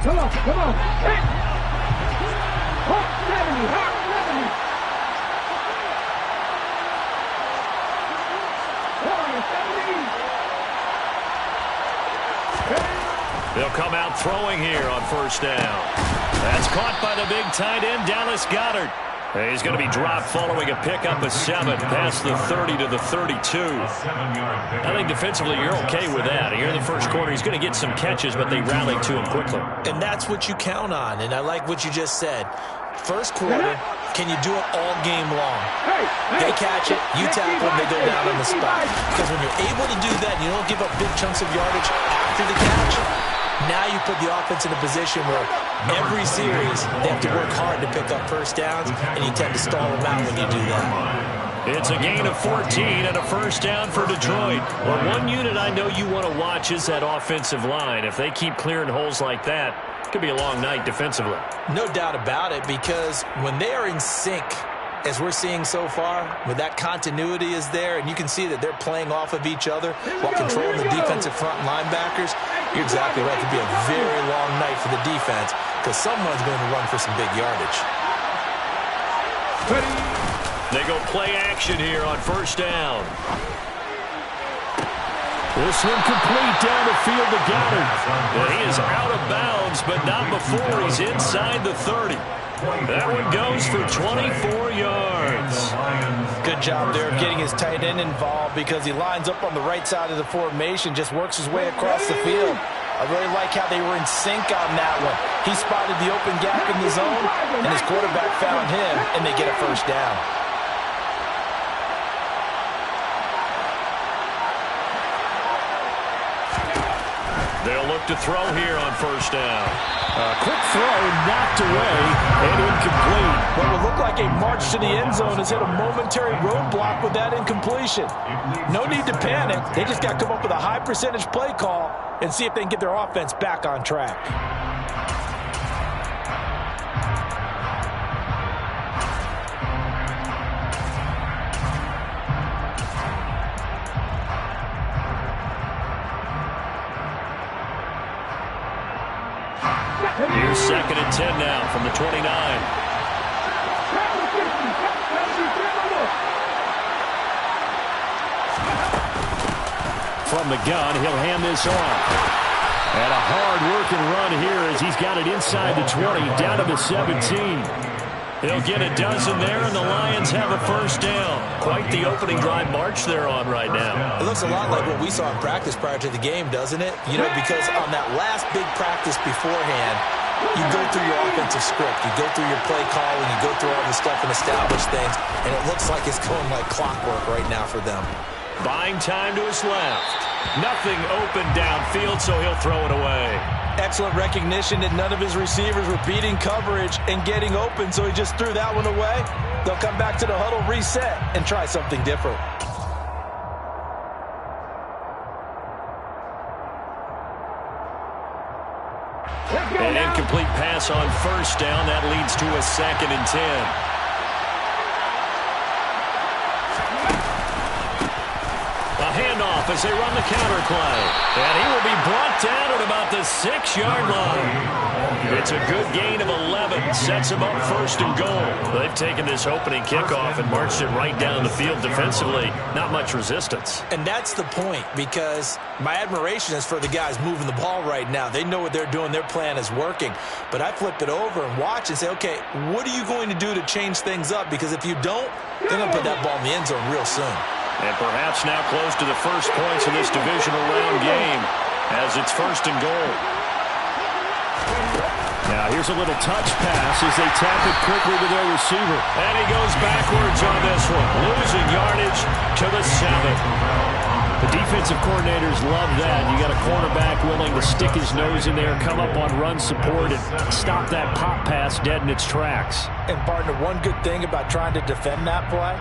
Come on, come on. Hey. Hawk 70, Hawk 70. They'll come out throwing here on first down. That's caught by the big tight end, Dallas Goedert. He's going to be dropped following a pickup of 7 past the 30 to the 32. I think defensively you're okay with that. Here in the first quarter, he's going to get some catches, but they rallied to him quickly. And that's what you count on, and I like what you just said. First quarter, can you do it all game long? They catch it, you tackle them, they go down on the spot. Because when you're able to do that, you don't give up big chunks of yardage after the catch. Now you put the offense in a position where every series they have to work hard to pick up first downs, and you tend to stall them out when you do that. It's a gain of 14 and a first down for Detroit. Well, one unit I know you want to watch is that offensive line. If they keep clearing holes like that, it could be a long night defensively. No doubt about it, because when they are in sync, as we're seeing so far, when that continuity is there, and you can see that they're playing off of each other while controlling the defensive front linebackers, you're exactly right. It could be a very long night for the defense because someone's going to run for some big yardage. They go play action here on first down. This one complete down the field to Goedert. And he is out of bounds, but not before he's inside the 30. That one goes for 24 yards. Good job there of getting his tight end involved because he lines up on the right side of the formation, just works his way across the field. I really like how they were in sync on that one. He spotted the open gap in the zone, and his quarterback found him, and they get a first down. They'll look to throw here on first down. Quick throw, knocked away, and incomplete. What will look like a march to the end zone has hit a momentary roadblock with that incompletion. No need to panic. They just got to come up with a high percentage play call and see if they can get their offense back on track. Here's 2nd and 10 now from the 29. From the gun, he'll hand this off. And a hard-working run here as he's got it inside the 20, down to the 17. He'll get a dozen there, and the Lions have a first down. Quite the opening drive march they're on right now. It looks a lot like what we saw in practice prior to the game, doesn't it? You know, because on that last big practice beforehand, you go through your offensive script, you go through your play calling, you go through all the stuff and establish things, and it looks like it's going like clockwork right now for them. Buying time to his left. Nothing open downfield, so he'll throw it away. Excellent recognition that none of his receivers were beating coverage and getting open, so he just threw that one away. They'll come back to the huddle, reset, and try something different. An incomplete pass on first down. That leads to a 2nd and 10. Handoff as they run the counter play. And he will be brought down at about the 6-yard line. It's a good gain of 11. Sets him up 1st and goal. They've taken this opening kickoff and marched it right down the field defensively. Not much resistance. And that's the point, because my admiration is for the guys moving the ball right now. They know what they're doing. Their plan is working. But I flip it over and watch and say, okay, what are you going to do to change things up? Because if you don't, they're going to put that ball in the end zone real soon. And perhaps now close to the first points of this divisional round game as it's 1st and goal. Now here's a little touch pass as they tap it quickly to their receiver. And he goes backwards on this one, losing yardage to the 7. The defensive coordinators love that. You got a cornerback willing to stick his nose in there, come up on run support, and stop that pop pass dead in its tracks. And partner, one good thing about trying to defend that play,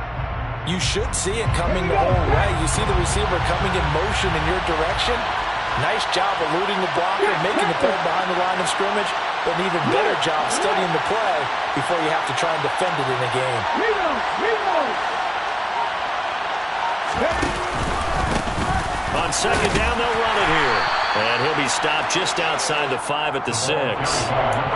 you should see it coming the whole way. You see the receiver coming in motion in your direction. Nice job eluding the blocker, making the play behind the line of scrimmage, but an even better job studying the play before you have to try and defend it in a game. On 2nd down, they'll run it here. And he'll be stopped just outside the 5 at the 6.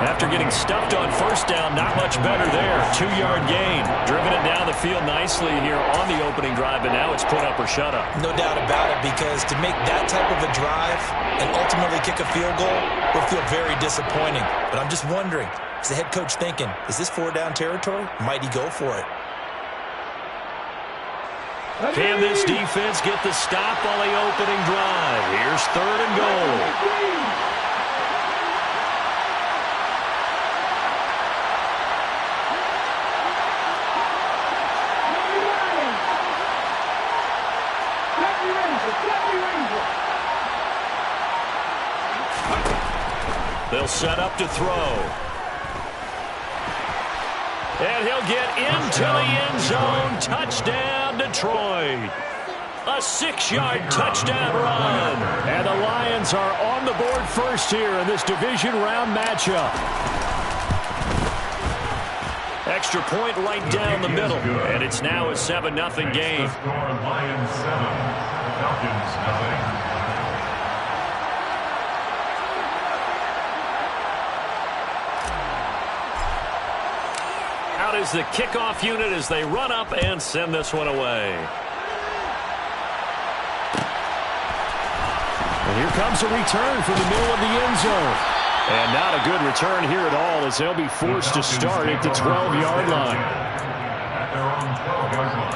After getting stuffed on first down, not much better there. 2-yard gain. Driven it down the field nicely here on the opening drive, but now it's put up or shut up. No doubt about it, because to make that type of a drive and ultimately kick a field goal will feel very disappointing. But I'm just wondering, is the head coach thinking, is this 4-down territory? Might he go for it? Can this defense get the stop on the opening drive? Here's 3rd and goal. They'll set up to throw. And he'll get into the end zone. Touchdown, Detroit. A 6-yard touchdown run. And the Lions are on the board first here in this division round matchup. Extra point right down the middle. And it's now a 7-0 game. Lions 7, Falcons 0. Out is the kickoff unit as they run up and send this one away. And here comes a return from the middle of the end zone. And not a good return here at all, as they'll be forced to start at the 12-yard line. At their own 12-yard line.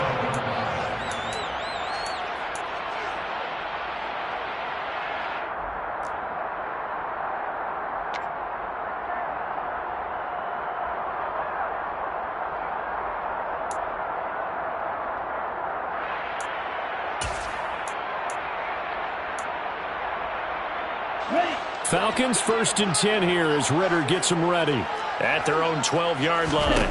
Falcons 1st and 10 here as Ridder gets them ready. At their own 12-yard line.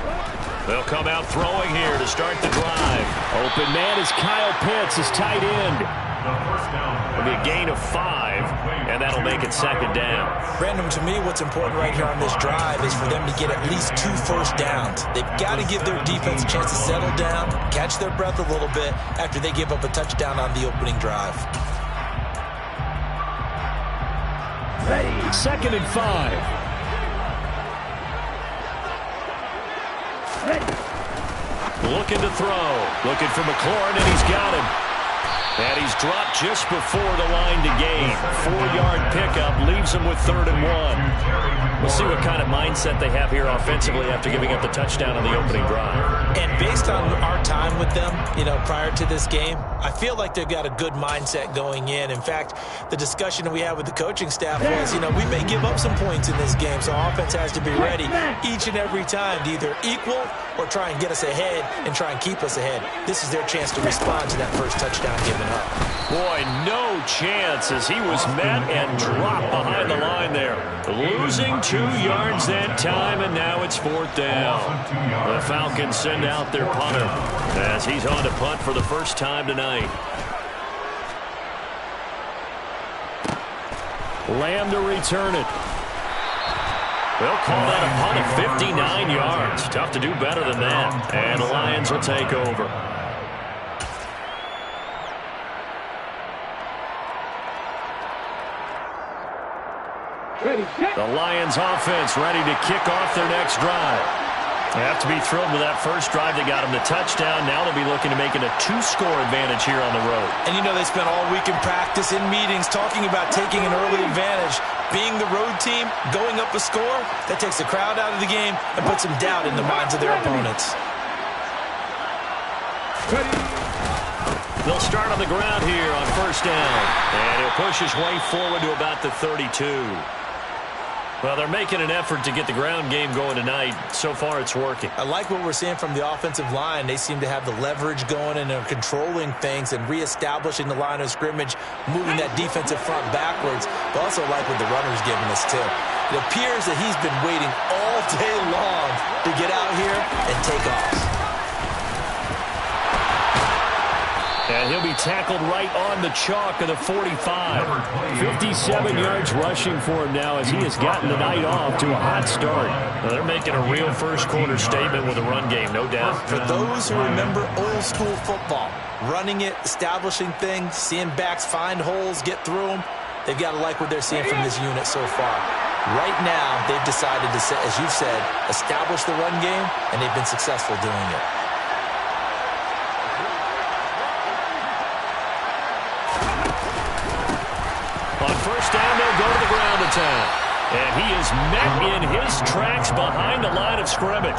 They'll come out throwing here to start the drive. Open man is Kyle Pitts, his tight end. It'll be a gain of 5, and that'll make it 2nd down. Brandon, to me, what's important right here on this drive is for them to get at least 2 first downs. They've got to give their defense a chance to settle down, catch their breath a little bit after they give up a touchdown on the opening drive. 2nd and 5. Looking to throw. Looking for McLaurin, and he's got him. And he's dropped just before the line to gain. 4-yard pickup leaves him with 3rd and 1. We'll see what kind of mindset they have here offensively after giving up the touchdown on the opening drive. And based on our time with them, prior to this game, I feel like they've got a good mindset going in. In fact, the discussion that we had with the coaching staff was, we may give up some points in this game, so offense has to be ready each and every time to either equal or try and get us ahead and try and keep us ahead. This is their chance to respond to that first touchdown given up. Boy, no chance as he was met and dropped behind the line there. Losing 2 yards that time, and now it's 4th down. The Falcons send out their punter as he's on to punt for the first time tonight. Lamb to return it. They'll call that a punt of 59 yards. Tough to do better than that. And the Lions will take over. The Lions offense ready to kick off their next drive. They have to be thrilled with that first drive. They got them the touchdown. Now they'll be looking to make it a 2-score advantage here on the road. And they spent all week in practice, in meetings, talking about taking an early advantage. Being the road team, going up a score, that takes the crowd out of the game and puts some doubt in the minds of their opponents. They'll start on the ground here on first down. And he'll push his way forward to about the 32. Well, they're making an effort to get the ground game going tonight. So far, it's working. I like what we're seeing from the offensive line. They seem to have the leverage going, and they're controlling things and reestablishing the line of scrimmage, moving that defensive front backwards. But also like what the runner's giving us, too. It appears that he's been waiting all day long to get out here and take off. And he'll be tackled right on the chalk of the 45. 57 yards rushing for him now as he has gotten the night off to a hot start. Well, they're making a real first-quarter statement with a run game, no doubt. For those who remember old-school football, running it, establishing things, seeing backs find holes, get through them, they've got to like what they're seeing from this unit so far. Right now, they've decided to, as you've said, establish the run game, and they've been successful doing it. On first down, they'll go to the ground attack. And he is met in his tracks behind the line of scrimmage.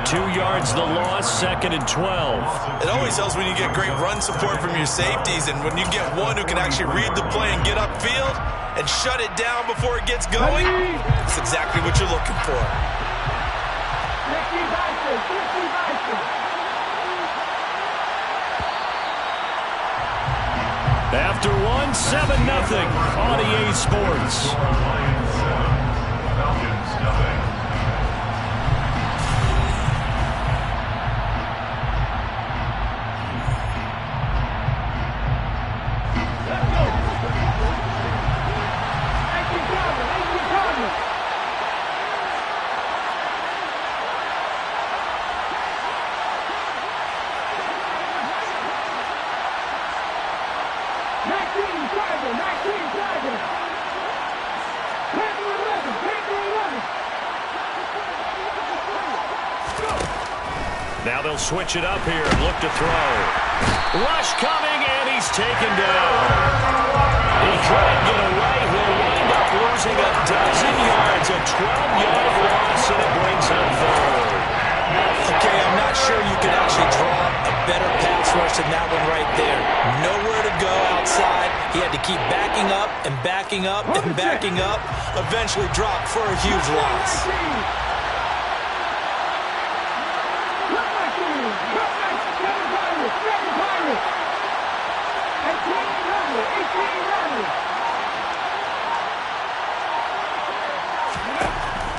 2 yards the loss, 2nd and 12. It always helps when you get great run support from your safeties, and when you get one who can actually read the play and get upfield and shut it down before it gets going, that's exactly what you're looking for. After one, 7-0 on EA Sports. Lions 7, Falcons nothing. Now they'll switch it up here and look to throw. Rush coming, and he's taken down. He couldn't get away. He'll wind up losing a dozen yards. A 12-yard loss, and it brings him third. Okay, I'm not sure you could actually draw a better pass rush than that one right there. Nowhere to go outside. He had to keep backing up and backing up and backing up. Eventually dropped for a huge loss.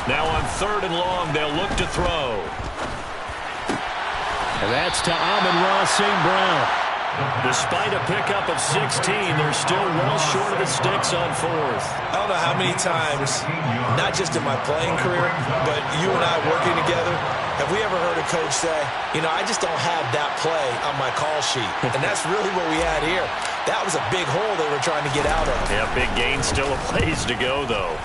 Now on 3rd and long, they'll look to throw. And that's to Amon-Ra St. Brown. Despite a pickup of 16, they're still well short of the sticks on 4th. I don't know how many times, not just in my playing career, but you and I working together, have we ever heard a coach say, you know, I just don't have that play on my call sheet. And that's really what we had here. That was a big hole they were trying to get out of. Yeah, big gain, still a ways to go, though.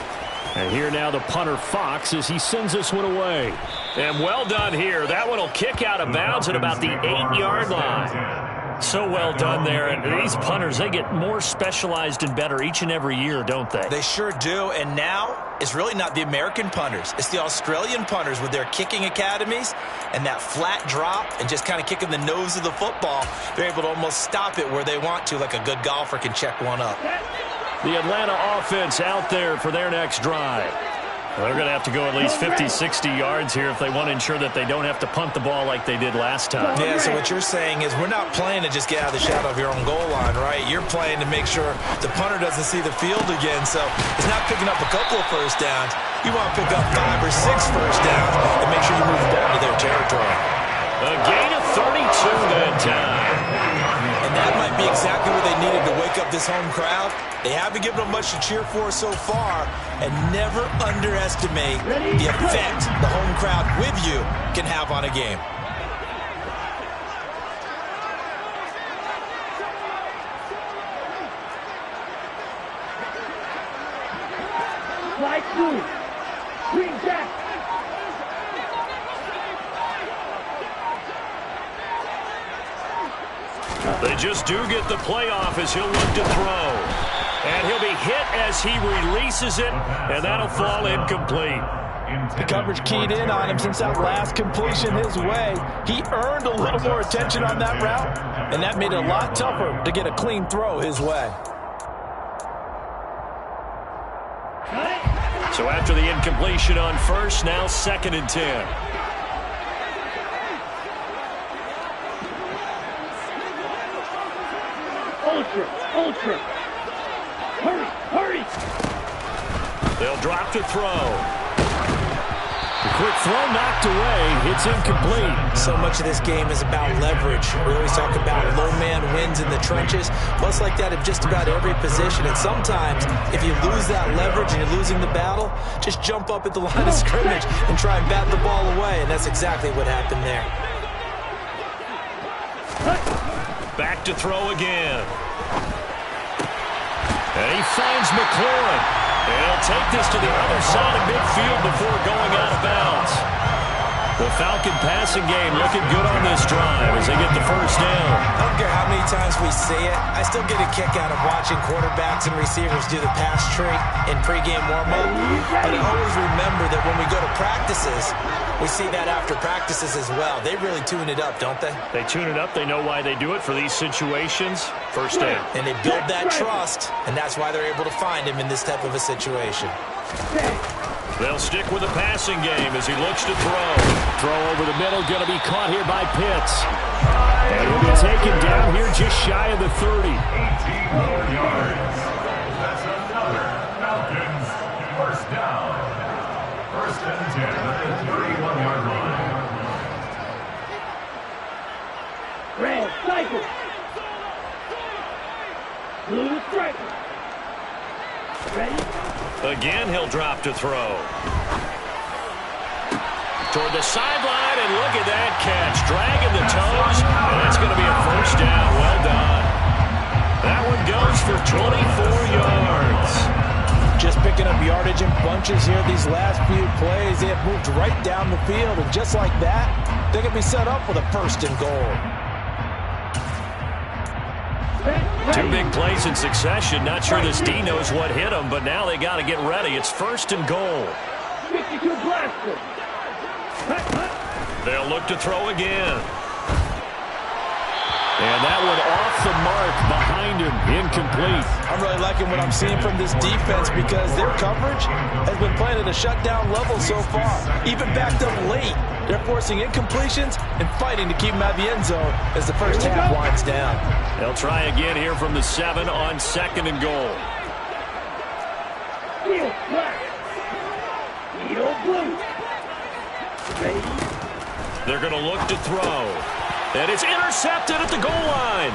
And here now the punter, Fox, as he sends this one away. And well done here. That one will kick out of bounds at about the 8-yard line. So well done there. And these punters, they get more specialized and better each and every year, don't they? They sure do. And now it's really not the American punters. It's the Australian punters with their kicking academies and that flat drop and just kind of kicking the nose of the football. They're able to almost stop it where they want to, like a good golfer can check one up. The Atlanta offense out there for their next drive. Well, they're going to have to go at least 50, 60 yards here if they want to ensure that they don't have to punt the ball like they did last time. Yeah, so what you're saying is we're not playing to just get out of the shadow of your own goal line, right? You're playing to make sure the punter doesn't see the field again, so it's not picking up a couple of first downs. You want to pick up 5 or 6 first downs and make sure you move the ball to their territory. A gain of 32 that time. And that might be exactly what they needed to wake up this home crowd. They haven't given them much to cheer for so far, and never underestimate the effect the home crowd with you can have on a game. Slide through. Green jack. They just do get the playoff as he'll look to throw. And he'll be hit as he releases it, and that'll fall incomplete. The coverage keyed in on him since that last completion his way. He earned a little more attention on that route, and that made it a lot tougher to get a clean throw his way. So after the incompletion on first, now 2nd and 10. Ultra. Hurry. They'll drop to throw. The quick throw knocked away. It's incomplete. So much of this game is about leverage. We always talk about low man wins in the trenches. Well, it's like that in just about every position. And sometimes, if you lose that leverage and you're losing the battle, just jump up at the line of scrimmage and try and bat the ball away. And that's exactly what happened there. Back to throw again. And he finds McLaurin. And he'll take this to the other side of midfield before going out of bounds. The Falcon passing game looking good on this drive as they get the first down. I don't care how many times we see it. I still get a kick out of watching quarterbacks and receivers do the pass trick in pregame warm-up. But I always remember that when we go to practices, we see that after practices as well. They really tune it up, don't they? They tune it up. They know why they do it for these situations. First down. And they build that trust, and that's why they're able to find him in this type of a situation. They'll stick with the passing game as he looks to throw. Throw over the middle, going to be caught here by Pitts. And he'll be taken down here just shy of the 30. 18 more yards. That's another Falcons first down. First and 10 at the 31-yard line. Red, cycle. Blue, striker. Ready? Again, he'll drop to throw. Toward the sideline, and look at that catch. Dragging the toes, and that's going to be a first down. Well done. That one goes for 24 yards. Just picking up yardage in bunches here these last few plays. They have moved right down the field, and just like that, they're going to be set up with a first and goal. Two big plays in succession. Not sure this D knows what hit him, but now they got to get ready. It's first and goal. 52 blaster. They'll look to throw again. And that one off the mark behind him. Incomplete. I'm really liking what I'm seeing from this defense because their coverage has been playing at a shutdown level so far. Even backed up late. They're forcing incompletions and fighting to keep them out of the end zone as the first half winds down. They'll try again here from the 7 on second and goal. Field black. Field blue. Ready? They're going to look to throw. And it's intercepted at the goal line.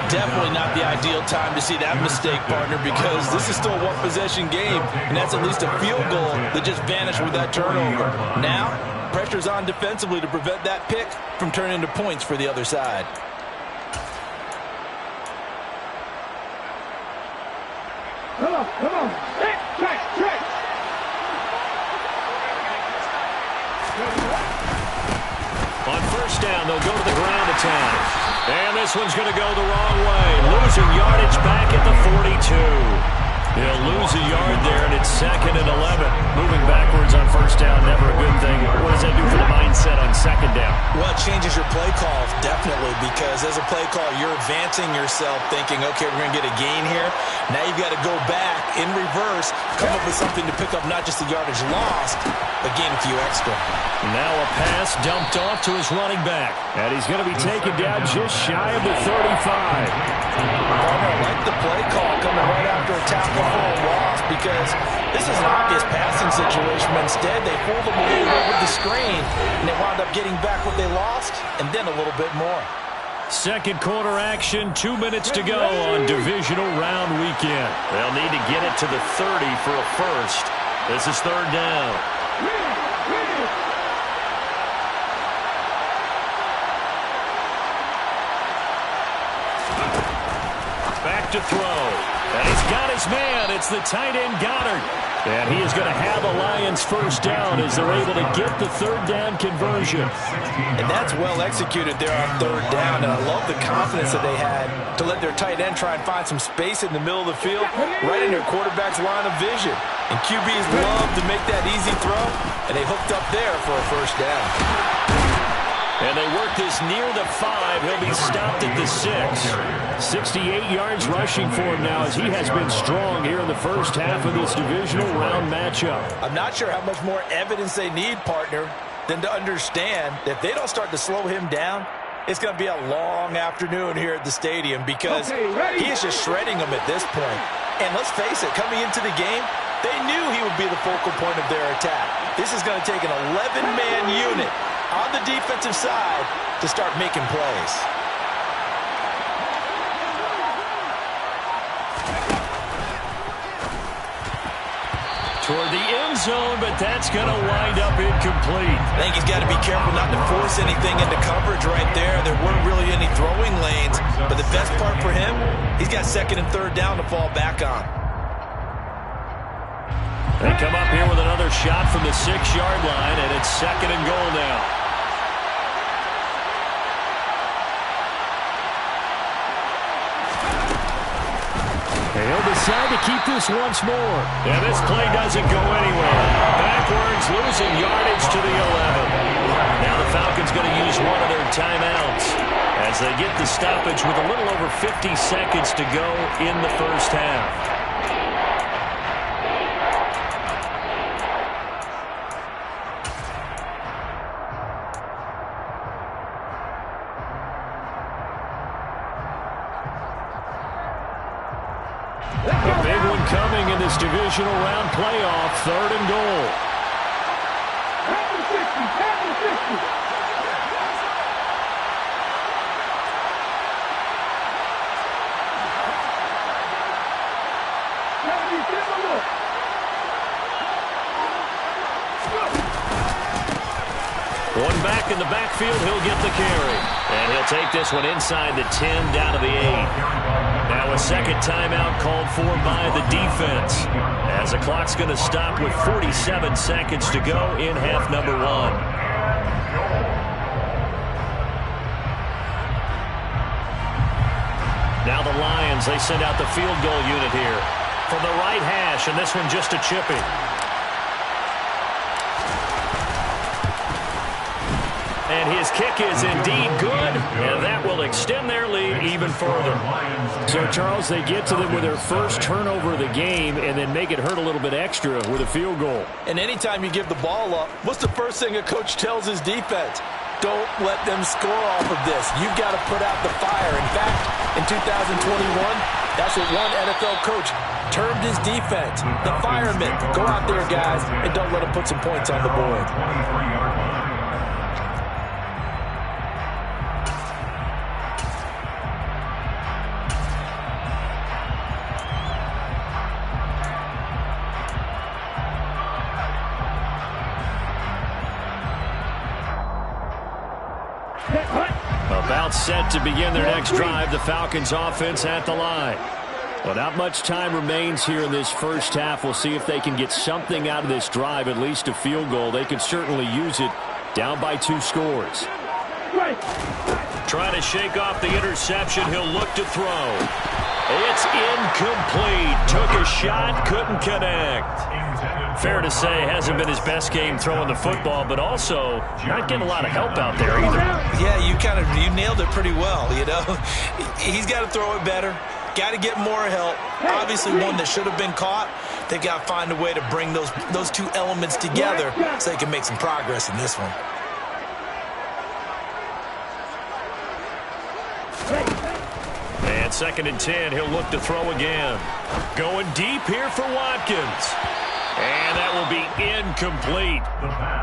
Definitely not the ideal time to see that mistake, partner, because this is still a one-possession game, and that's at least a field goal that just vanished with that turnover. Now, pressure's on defensively to prevent that pick from turning into points for the other side. Come on, come on. Track. On first down, they'll go to the ground attack. And this one's going to go the wrong way. Losing yardage back at the 42. They'll lose a yard there, and it's second and 11. Moving backwards on first down, never a good thing. What does that do for the mindset on second down? Well, it changes your play call, definitely, because as a play call, you're advancing yourself thinking, okay, we're going to get a gain here. Now you've got to go back in reverse, come up with something to pick up not just the yardage lost, but gain a few extra. Now a pass dumped off to his running back. And he's going to be taken down just shy of the 35. I like the play call coming right after a tackle for a loss because this is an obvious passing situation. But instead, they fooled them a little bit with the screen, and they wound up getting back what they lost and then a little bit more. Second quarter action, 2 minutes to go on divisional round weekend. They'll need to get it to the 30 for a first. This is third down. Back to throw. And he's got his man. It's the tight end Goddard. And he is going to have the Lions first down as they're able to get the third down conversion. And that's well executed there on third down. And I love the confidence that they had to let their tight end try and find some space in the middle of the field, right in their quarterback's line of vision. And QBs love to make that easy throw, and they hooked up there for a first down. And they work this near the 5. He'll be stopped at the 6. 68 yards rushing for him now as he has been strong here in the first half of this divisional round matchup. I'm not sure how much more evidence they need, partner, than to understand that if they don't start to slow him down, it's going to be a long afternoon here at the stadium because he is just shredding them at this point. And let's face it, coming into the game, they knew he would be the focal point of their attack. This is going to take an 11-man unit on the defensive side to start making plays. toward the end zone, but that's going to wind up incomplete. I think he's got to be careful not to force anything into coverage right there. There weren't really any throwing lanes, but the best part for him, he's got second and third down to fall back on. They come up here with another shot from the 6-yard line, and it's second and goal now. They'll decide to keep this once more. And this play doesn't go anywhere. Backwards, losing yardage to the 11. Now the Falcons going to use one of their timeouts as they get the stoppage with a little over 50 seconds to go in the first half. A big one coming in this divisional round playoff, third and goal. One back in the backfield, he'll get the carry. And he'll take this one inside the 10, down to the 8. Now a second timeout called for by the defense, as the clock's going to stop with 47 seconds to go in half number 1. Now the Lions, they send out the field goal unit here from the right hash, and this one just a chipping. And his kick is indeed good, and that will extend their lead even further. So, Charles, they get to them with their first turnover of the game and then make it hurt a little bit extra with a field goal. And anytime you give the ball up, what's the first thing a coach tells his defense? Don't let them score off of this. You've got to put out the fire. In fact, in 2021, that's what one NFL coach termed his defense, the firemen. Go out there, guys, and don't let them put some points on the board. About set to begin their next drive, the Falcons offense at the line. Well, not much time remains here in this first half. We'll see if they can get something out of this drive, at least a field goal. They could certainly use it, down by 2 scores. Trying to shake off the interception, he'll look to throw. It's incomplete. Took a shot, couldn't connect. Fair to say, hasn't been his best game throwing the football, but also not getting a lot of help out there either. Yeah, you nailed it pretty well, you know. He's got to throw it better. Got to get more help. Obviously one that should have been caught. They've got to find a way to bring those two elements together so they can make some progress in this one. And second and 10, he'll look to throw again. Going deep here for Watkins. And that will be incomplete.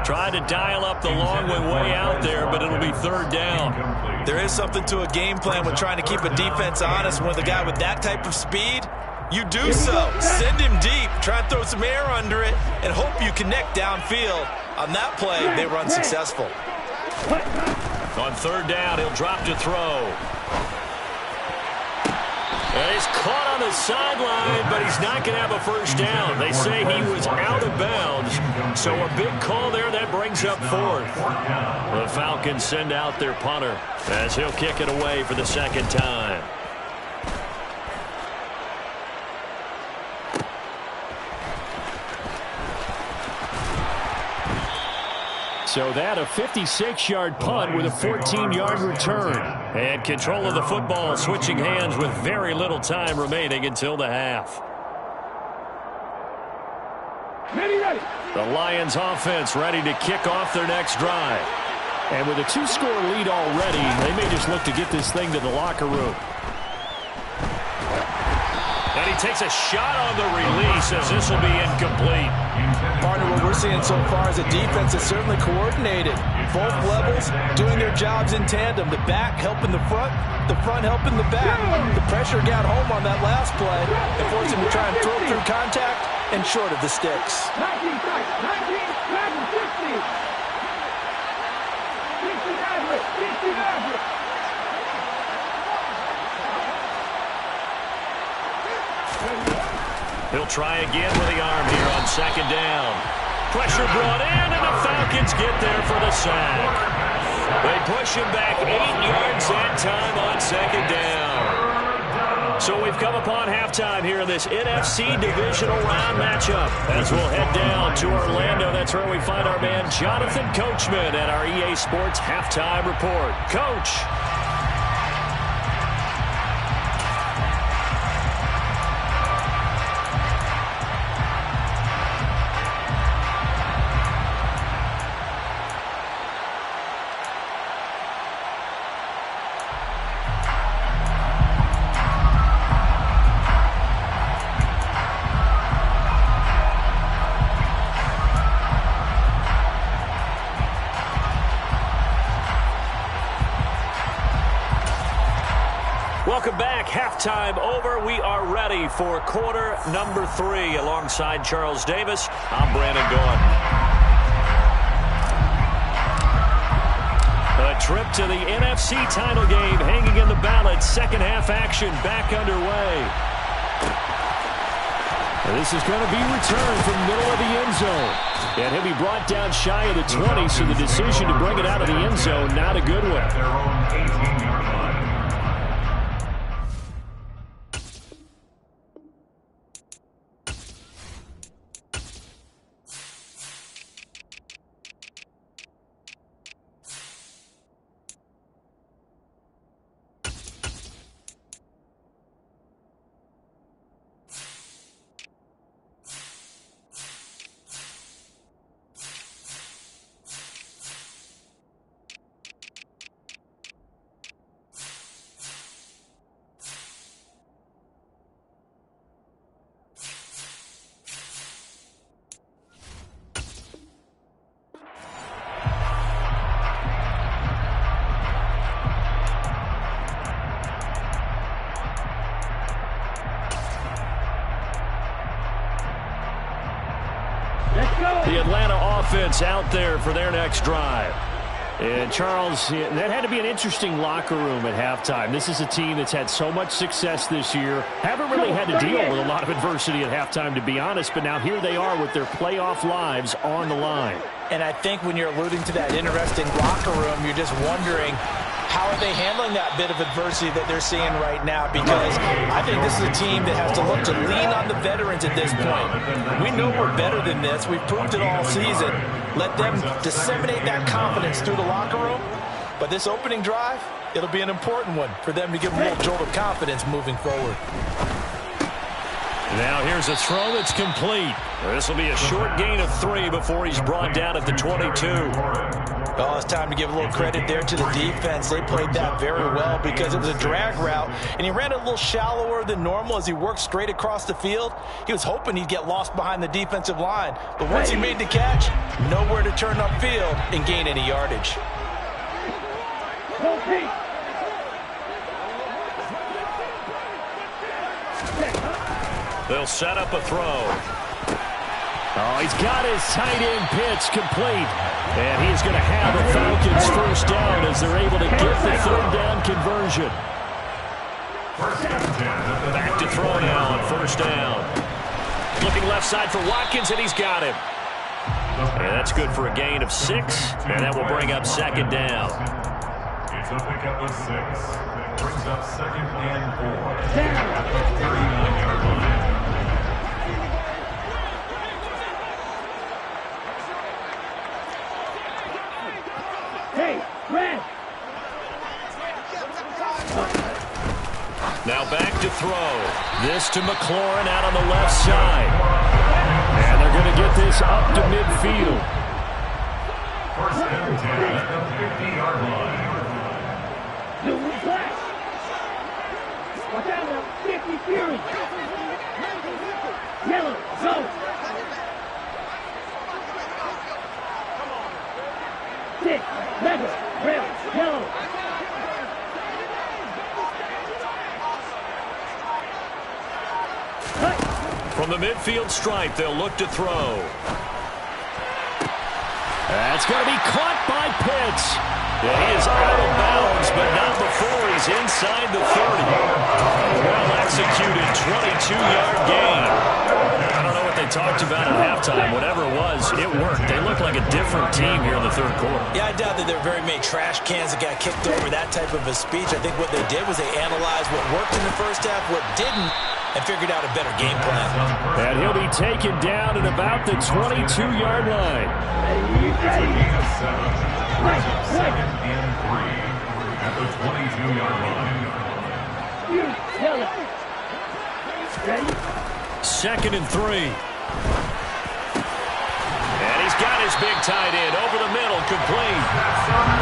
Trying to dial up the long way out there, but it'll be third down. There is something to a game plan with trying to keep a defense honest. With a guy with that type of speed, you do so. Send him deep. Try and throw some air under it and hope you connect downfield. On that play, they were unsuccessful. On third down, he'll drop to throw. And he's caught on the sideline, but he's not going to have a first down. They say he was out of bounds, so a big call there that brings up fourth. The Falcons send out their punter as he'll kick it away for the second time. So that a 56-yard punt with a 14-yard return. And control of the football switching hands with very little time remaining until the half. The Lions offense ready to kick off their next drive. And with a 2-score lead already, they may just look to get this thing to the locker room. And he takes a shot on the release as this will be incomplete. Partner, what we're seeing so far is a defense that's certainly coordinated. Both levels doing their jobs in tandem. The back helping the front helping the back. The pressure got home on that last play and forced him to try and throw through contact. and short of the sticks. 19 strikes. 19, 60. 60 average. 60 average. He'll try again with the arm here on second down. Pressure brought in, and the Falcons get there for the sack. They push him back 8 yards that time on second down. So we've come upon halftime here in this NFC Divisional Round matchup. As we'll head down to Orlando, that's where we find our man Jonathan Coachman at our EA Sports Halftime Report. Coach. Welcome back. Halftime over. We are ready for quarter number 3. Alongside Charles Davis, I'm Brandon Gaudin. A trip to the NFC title game hanging in the balance. Second half action back underway. This is going to be returned from the middle of the end zone. And he'll be brought down shy of the 20, so the decision to bring it out of the end zone, not a good one. Their own 18-yard line. The Atlanta offense out there for their next drive. And Charles, that had to be an interesting locker room at halftime. This is a team that's had so much success this year. Haven't really had to deal with a lot of adversity at halftime, to be honest. But now here they are with their playoff lives on the line. And I think when you're alluding to that interesting locker room, you're just wondering, how are they handling that bit of adversity that they're seeing right now? Because I think this is a team that has to look to lean on the veterans at this point. We know we're better than this. We've proved it all season. Let them disseminate that confidence through the locker room. But this opening drive, it'll be an important one for them to give them a little jolt of confidence moving forward. Now here's a throw that's complete. This will be a short gain of 3 before he's brought down at the 22. Oh, it's time to give a little credit there to the defense. They played that very well because it was a drag route, and he ran a little shallower than normal as he worked straight across the field. He was hoping he'd get lost behind the defensive line, but once he made the catch, nowhere to turn upfield and gain any yardage. They'll set up a throw. Oh, he's got his tight end pitch complete. And he's going to have the Falcons first down as they're able to get the third down conversion. Back to throw now on first down. Looking left side for Watkins, and he's got him. And that's good for a gain of 6, and that will bring up second down. It's a pickup of 6. That brings up second and 4. At the 39-yard line. Hey, Red! Now back to throw. This to McLaurin out on the left side. And they're going to get this up to midfield. First and 10 at the 50-yard line. Watch out now, 50 Fury! Yellow, go! 6, level, rail, yellow! From the midfield stripe, they'll look to throw. That's going to be caught by Pitts. Yeah, he is out of bounds, but not before he's inside the 30. Well-executed 22-yard gain. I don't know what they talked about at halftime. Whatever it was, it worked. They look like a different team here in the third quarter. Yeah, I doubt that there were very many trash cans that got kicked over, that type of a speech. I think what they did was they analyzed what worked in the first half, what didn't, and figured out a better game plan. And he'll be taken down at about the 22-yard line. Second and 3 at the 22-yard line. Second and 3. And he's got his big tight end over the middle, complete.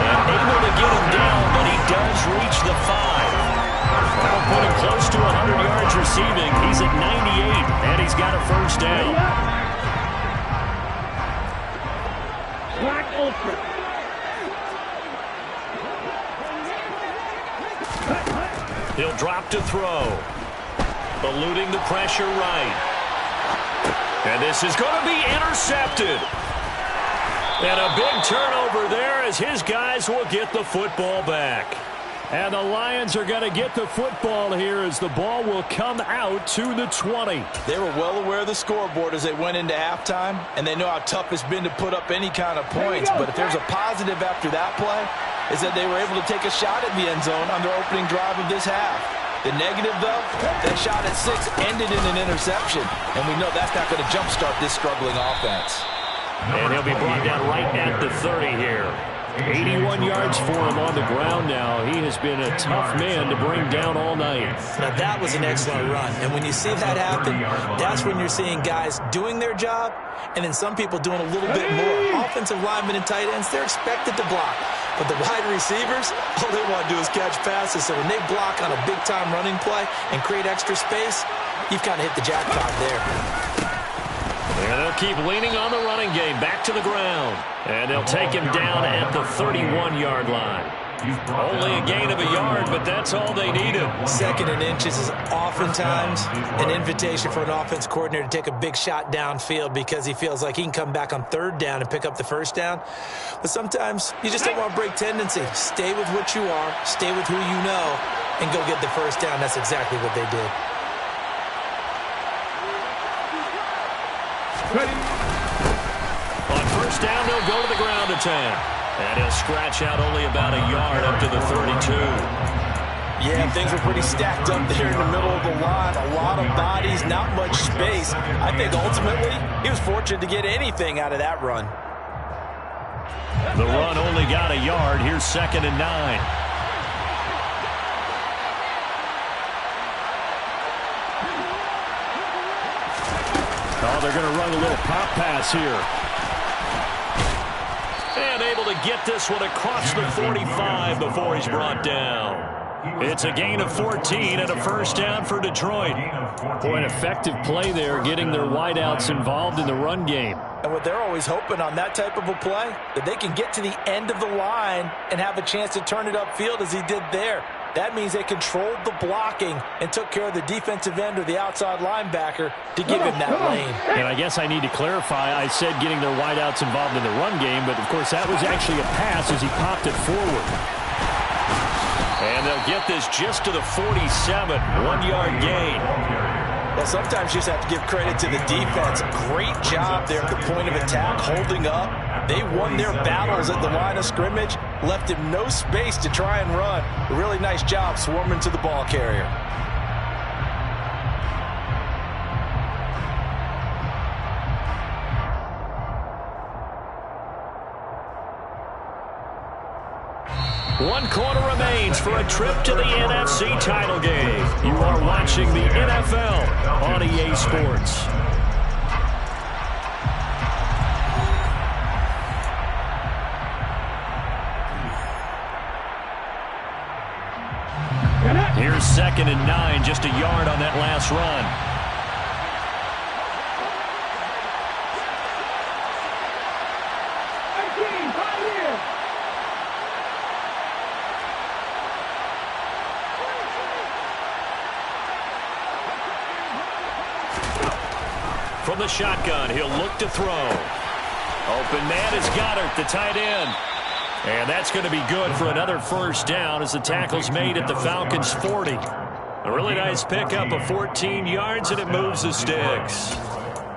And able to get him down, but he does reach the 5. That'll put him close to 100 yards receiving. He's at 98, and he's got a first down. Black Ultra. He'll drop to throw. Eluding the pressure right. And this is going to be intercepted. And a big turnover there as his guys will get the football back. And the Lions are going to get the football here as the ball will come out to the 20. They were well aware of the scoreboard as they went into halftime, and they know how tough it's been to put up any kind of points. But if there's a positive after that play, is that they were able to take a shot at the end zone on their opening drive of this half. The negative, though, that shot at 6 ended in an interception, and we know that's not going to jumpstart this struggling offense. And he'll be brought down right at the 30 here. 81 yards for him on the ground now. He has been a tough man to bring down all night. Now, that was an excellent run. And when you see that happen, that's when you're seeing guys doing their job and then some people doing a little bit more. Offensive linemen and tight ends, they're expected to block. But the wide receivers, all they want to do is catch passes. So when they block on a big-time running play and create extra space, you've kind of hit the jackpot there. And they'll keep leaning on the running game. Back to the ground. And they'll take him down at the 31-yard line. Only a gain of a yard, but that's all they needed. Second and inches is oftentimes an invitation for an offense coordinator to take a big shot downfield because he feels like he can come back on third down and pick up the first down. But sometimes you just don't want to break tendency. Stay with what you are, stay with who you know, and go get the first down. That's exactly what they did. On first down, they'll go to the ground attack. And he'll scratch out only about a yard up to the 32. Yeah, things were pretty stacked up there in the middle of the line. A lot of bodies, not much space. I think ultimately he was fortunate to get anything out of that run. The run only got a yard. Here's 2nd and 9. Oh, they're going to run a little pop pass here. And able to get this one across the 45 before he's brought down. It's a gain of 14 and a first down for Detroit. Boy, an effective play there, getting their wideouts involved in the run game. And what they're always hoping on that type of a play, that they can get to the end of the line and have a chance to turn it upfield as he did there. That means they controlled the blocking and took care of the defensive end or the outside linebacker to give him that lane. And I guess I need to clarify, I said getting their wideouts involved in the run game, but of course that was actually a pass as he popped it forward. And they'll get this just to the 47, 1-yard gain. Well, sometimes you just have to give credit to the defense. Great job there at the point of attack, holding up. They won their battles at the line of scrimmage, left him no space to try and run. A really nice job swarming to the ball carrier. One quarter remains for a trip to the NFC title game. You are watching the NFL on EA Sports. Here's 2nd and 9, just a yard on that last run. from the shotgun. He'll look to throw. Open man is Goddard, the tight end. And that's going to be good for another first down as the tackle's made at the Falcons' 40. A really nice pickup of 14 yards, and it moves the sticks.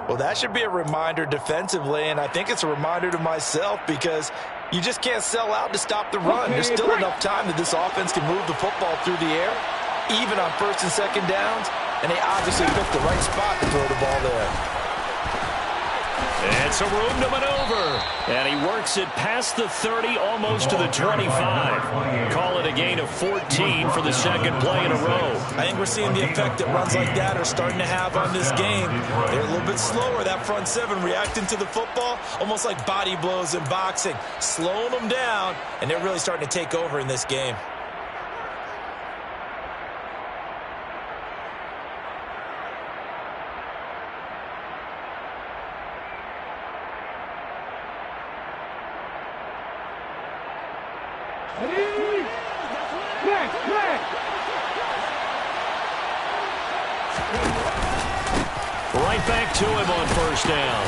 Well, that should be a reminder defensively, and I think it's a reminder to myself because you just can't sell out to stop the run. There's still enough time that this offense can move the football through the air, even on first and second downs, and they obviously picked the right spot to throw the ball there. And some room to maneuver. And he works it past the 30, almost to the 25. Call it a gain of 14 for the second play in a row. I think we're seeing the effect that runs like that are starting to have on this game. They're a little bit slower, that front seven, reacting to the football, almost like body blows in boxing, slowing them down, and they're really starting to take over in this game. Right back to him on first down.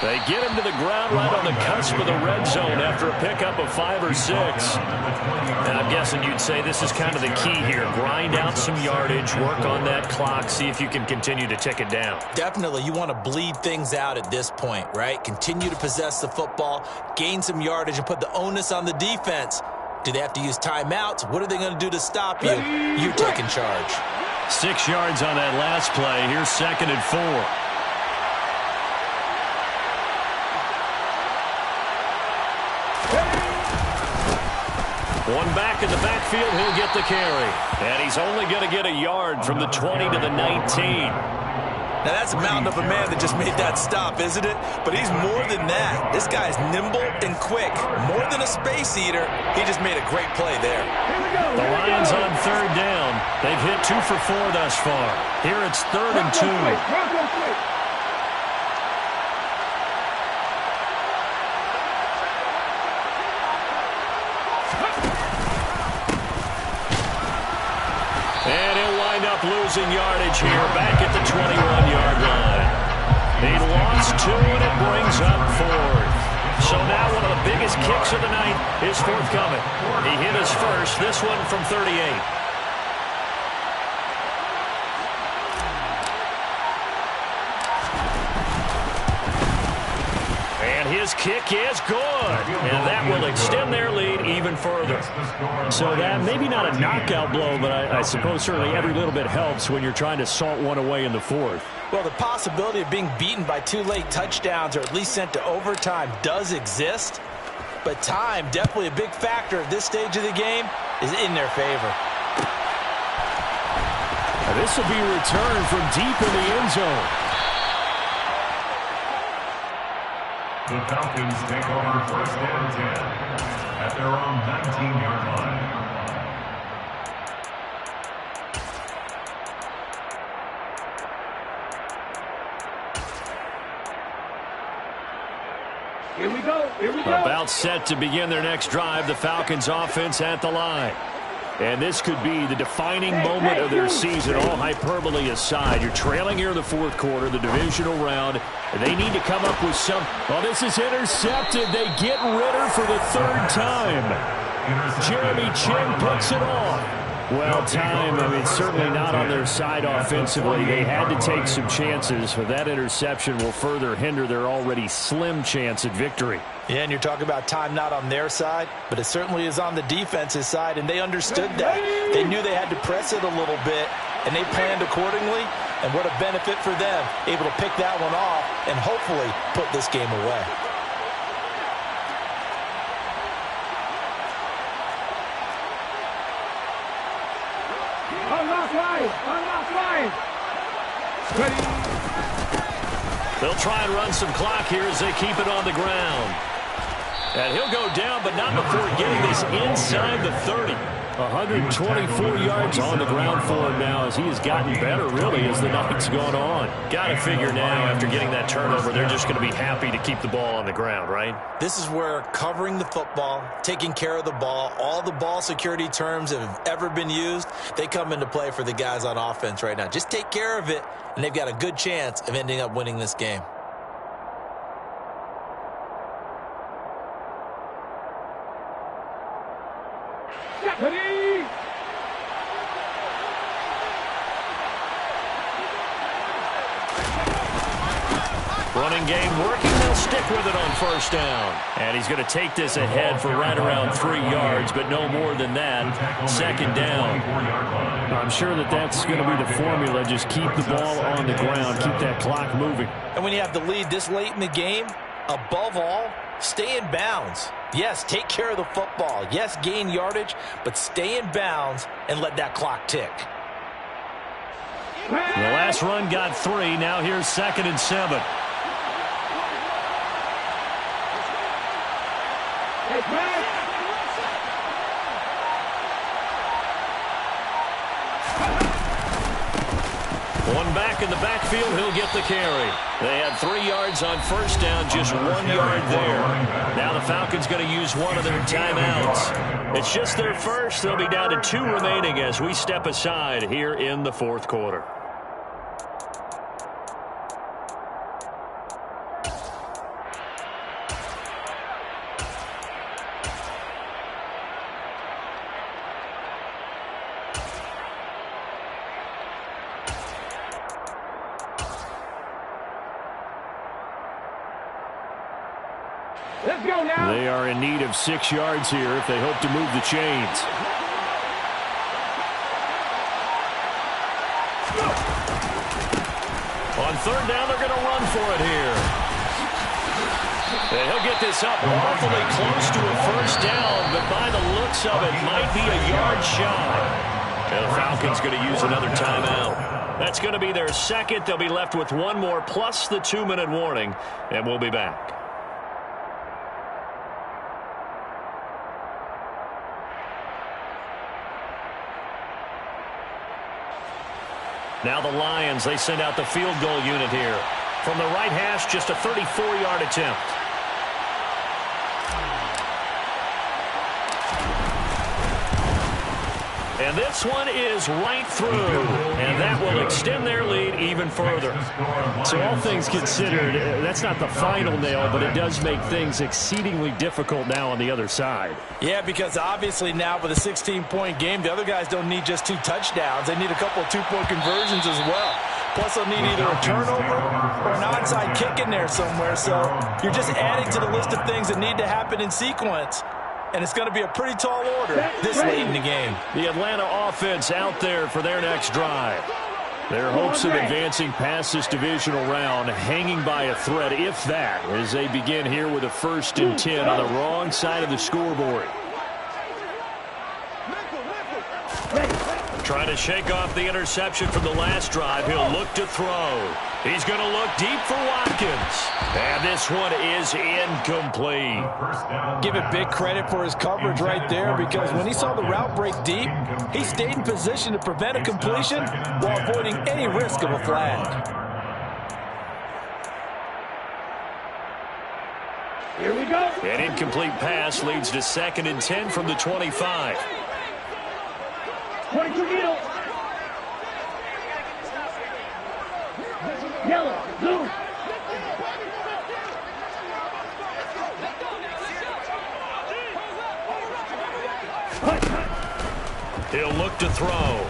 They get him to the ground right on the cusp of the red zone after a pickup of 5 or 6. And I'm guessing you'd say this is kind of the key here. Grind out some yardage, work on that clock, see if you can continue to tick it down. Definitely, you want to bleed things out at this point, right? Continue to possess the football, gain some yardage, and put the onus on the defense. Do they have to use timeouts? What are they going to do to stop you? You're taking charge. 6 yards on that last play. Here's 2nd and 4. One back in the backfield, he'll get the carry. And he's only going to get a yard from the 20 to the 19. Now, that's a mountain of a man that just made that stop, isn't it? But he's more than that. This guy's nimble and quick. More than a space eater, he just made a great play there. The Lions on 3rd down. They've hit 2 for 4 thus far. Here it's 3rd and 2. And he'll wind up losing yardage here back at the 21-yard line. He lost 2, and it brings up 4th. So now one of the biggest kicks of the night is forthcoming. He hit his first, this one from 38. And his kick is good. And that will extend their lead even further. So that maybe not a knockout blow, but I suppose certainly every little bit helps when you're trying to salt one away in the 4th. Well, the possibility of being beaten by 2 late touchdowns or at least sent to overtime does exist. But time, definitely a big factor at this stage of the game, is in their favor. Now this will be returned from deep in the end zone. The Falcons take over 1st and 10 at their own 19-yard line. Here we go. About set to begin their next drive, the Falcons offense at the line. And this could be the defining moment of their season, all hyperbole aside. You're trailing here in the 4th quarter, the divisional round. And they need to come up with some. Well, this is intercepted. They get Ritter for the 3rd time. Jeremy Chinn puts it off. Well, time, certainly not on their side offensively. They had to take some chances, but that interception will further hinder their already slim chance at victory. Yeah, and you're talking about time not on their side, but it certainly is on the defense's side, and they understood that. They knew they had to press it a little bit, and they planned accordingly, and what a benefit for them, able to pick that one off and hopefully put this game away. Unlock line. Ready. They'll try and run some clock here as they keep it on the ground. And he'll go down, but not before getting this inside the 30. 124 yards on the ground for him now as he has gotten better, really, as the night's gone on. Got to figure now, after getting that turnover, they're just going to be happy to keep the ball on the ground, right? This is where covering the football, taking care of the ball, all the ball security terms that have ever been used, they come into play for the guys on offense right now. Just take care of it, and they've got a good chance of ending up winning this game. Running game working. They'll stick with it on first down. And he's going to take this ahead for right around 3 yards, but no more than that. Second down. I'm sure that's going to be the formula. Just keep the ball on the ground. Keep that clock moving. And when you have the lead this late in the game, above all, stay in bounds. Yes, take care of the football. Yes, gain yardage, but stay in bounds and let that clock tick. The last run got 3. Now here's 2nd and 7. One back in the backfield, he'll get the carry. They had 3 yards on first down, just 1 yard there. Now the Falcons going to use one of their timeouts. It's just their first. They'll be down to 2 remaining as we step aside here in the fourth quarter. Let's go now. They are in need of 6 yards here if they hope to move the chains. On third down, they're going to run for it here. And he'll get this up awfully close to a first down, but by the looks of it, might be a yard shy. And the Falcons going to use another timeout. That's going to be their second. They'll be left with one more plus the 2-minute warning, and we'll be back. Now the Lions, they send out the field goal unit here. From the right hash, just a 34-yard attempt. And this one is right through, and that will extend their lead even further. So all things considered, that's not the final nail, but it does make things exceedingly difficult now on the other side. Yeah, because obviously now with a 16-point game, the other guys don't need just 2 touchdowns. They need a couple of 2-point conversions as well. Plus, they'll need either a turnover or an onside kick in there somewhere. So you're just adding to the list of things that need to happen in sequence. And it's going to be a pretty tall order this late in the game. The Atlanta offense out there for their next drive. Their hopes of advancing past this divisional round hanging by a thread, if that, as they begin here with a 1st and 10 on the wrong side of the scoreboard. Trying to shake off the interception from the last drive. He'll look to throw. He's going to look deep for Watkins. And this one is incomplete. Give it big credit for his coverage right there, because when he saw the route break deep, he stayed in position to prevent a completion while avoiding any risk of a flag. Here we go. An incomplete pass leads to 2nd and 10 from the 25. 22 needle. Yellow, blue. He'll look to throw.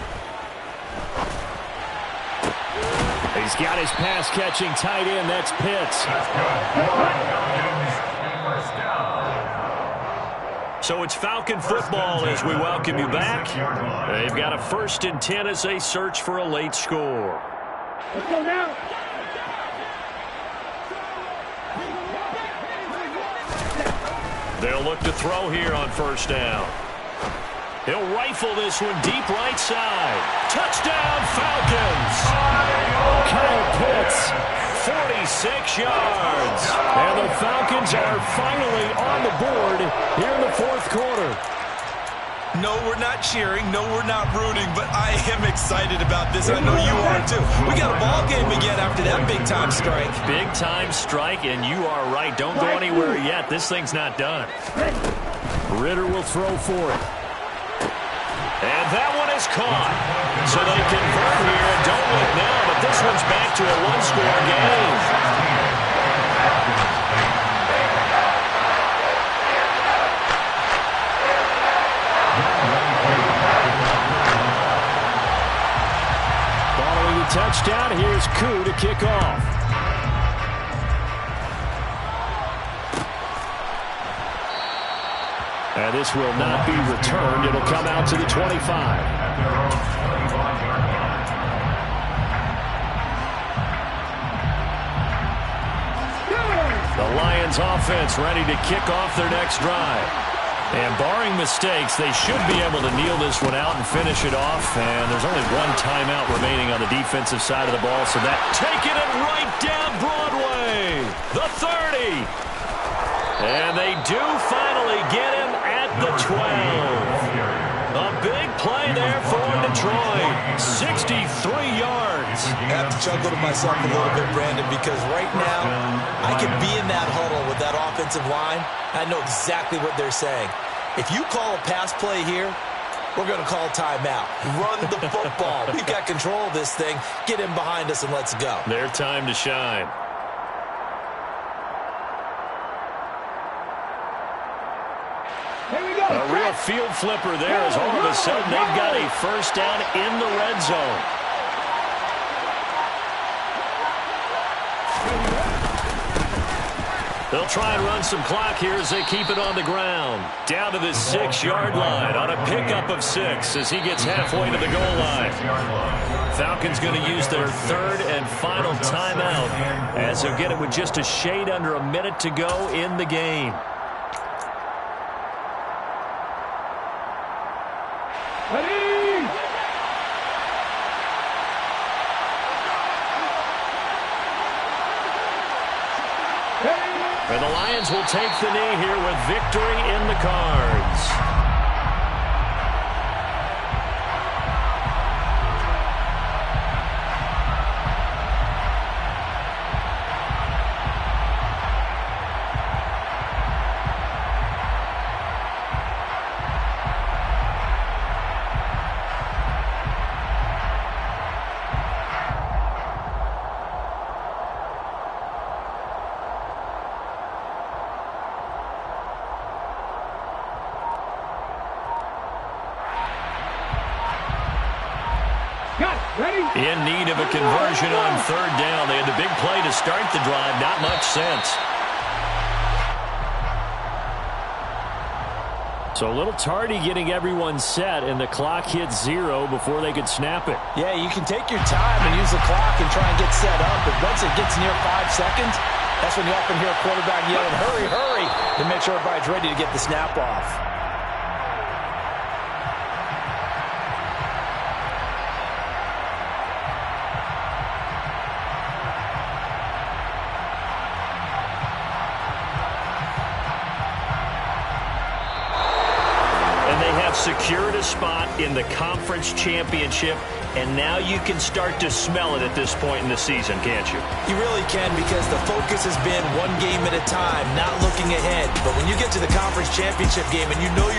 He's got his pass-catching tight end. That's Pitts. So it's Falcon football as we welcome you back. They've got a 1st and 10 as they search for a late score. Let's go now. They'll look to throw here on first down. He'll rifle this one deep right side. Touchdown, Falcons! Kyle Pitts 46 yards. And the Falcons are finally on the board here in the fourth quarter. No, we're not cheering. No, we're not rooting, but I am excited about this. I know you are too. We got a ball game again after that big-time strike. Big-time strike, and you are right. Don't go anywhere yet. This thing's not done. Ritter will throw for it. And that one is caught. So they convert here, and don't look now, but this one's back to a one-score game. Touchdown. Here's Koo to kick off. And this will not be returned. It'll come out to the 25. The Lions offense ready to kick off their next drive. And barring mistakes, they should be able to kneel this one out and finish it off. And there's only one timeout remaining on the defensive side of the ball. So that taking it right down Broadway. The 30. And they do finally get him at the 12. A big play there for Detroit. 63 yards. I have to chuckle to myself a little bit, Brandon, because right now I could be in that huddle with that offensive line. I know exactly what they're saying. If you call a pass play here, we're going to call timeout. Run the football. We've got control of this thing. Get him behind us and let's go. Their time to shine. A real field flipper there as all of a sudden they've got a first down in the red zone. They'll try and run some clock here as they keep it on the ground. Down to the 6-yard line on a pickup of 6 as he gets halfway to the goal line. Falcons going to use their third and final timeout as they'll get it with just a shade under a minute to go in the game. And the Lions will take the knee here with victory in the cards. In need of a conversion on third down. They had the big play to start the drive. Not much sense. So a little tardy getting everyone set, and the clock hit 0 before they could snap it. Yeah, you can take your time and use the clock and try and get set up, but once it gets near 5 seconds, that's when you often hear a quarterback yelling, hurry, hurry, to make sure everybody's ready to get the snap off. Secured a spot in the conference championship, and now you can start to smell it at this point in the season, can't you? You really can, because the focus has been one game at a time, not looking ahead. But when you get to the conference championship game and you know you're